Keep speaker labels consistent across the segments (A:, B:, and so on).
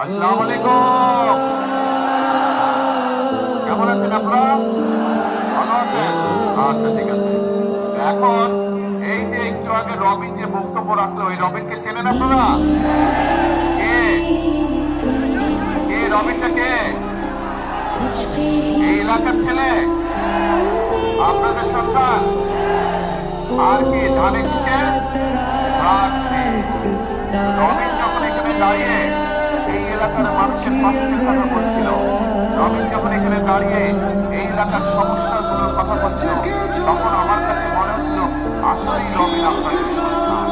A: আসসালামু আলাইকুম। কেমন আছেন আপনারা? ভালো আছেন? আচ্ছা, ঠিক আছে। এখন এই যে একটু আগে রবিন যে বক্তব্য রাখলো, এই রবিনকে চেনেন আপনারা? কে কে রবিনটা কে? এই এলাকার ছেলে, আপনাদের সন্তান। আর কি ধানে কিসে রবিন যখন এখানে দাঁড়িয়ে এই এলাকার মানুষের কষ্টের কথা বলছিল, রবিন যখন এখানে দাঁড়িয়ে এই এলাকার সমস্যাগুলোর কথা বলছিল, তখন আমার কাছে মনে হচ্ছিল আসলেই রবিন আপনাদের সন্তান,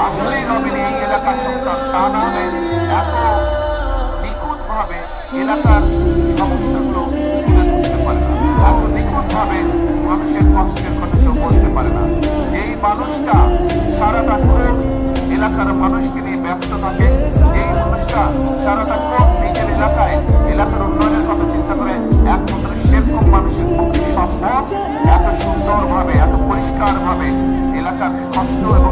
A: আসলেই রবিন এই এলাকার সন্তান। তা না হলে এত নিখুঁত ভাবে এলাকার সমস্যাগুলো তুলে ধরতে পারে না, এত নিখুঁত ভাবে মানুষের কষ্টের কথা কেউ বলতে পারে না। এই মানুষটা সারাটাক্ষণ এলাকার মানুষকে নিয়ে ব্যস্ত থাকে, এই মানুষটা সারাটাক্ষণ নিজের এলাকার উন্নয়নের কথা চিন্তা করে। একমাত্র সেরকম মানুষের পক্ষে সম্ভব এত সুন্দরভাবে, এত পরিষ্কার ভাবে এলাকার কষ্ট এবং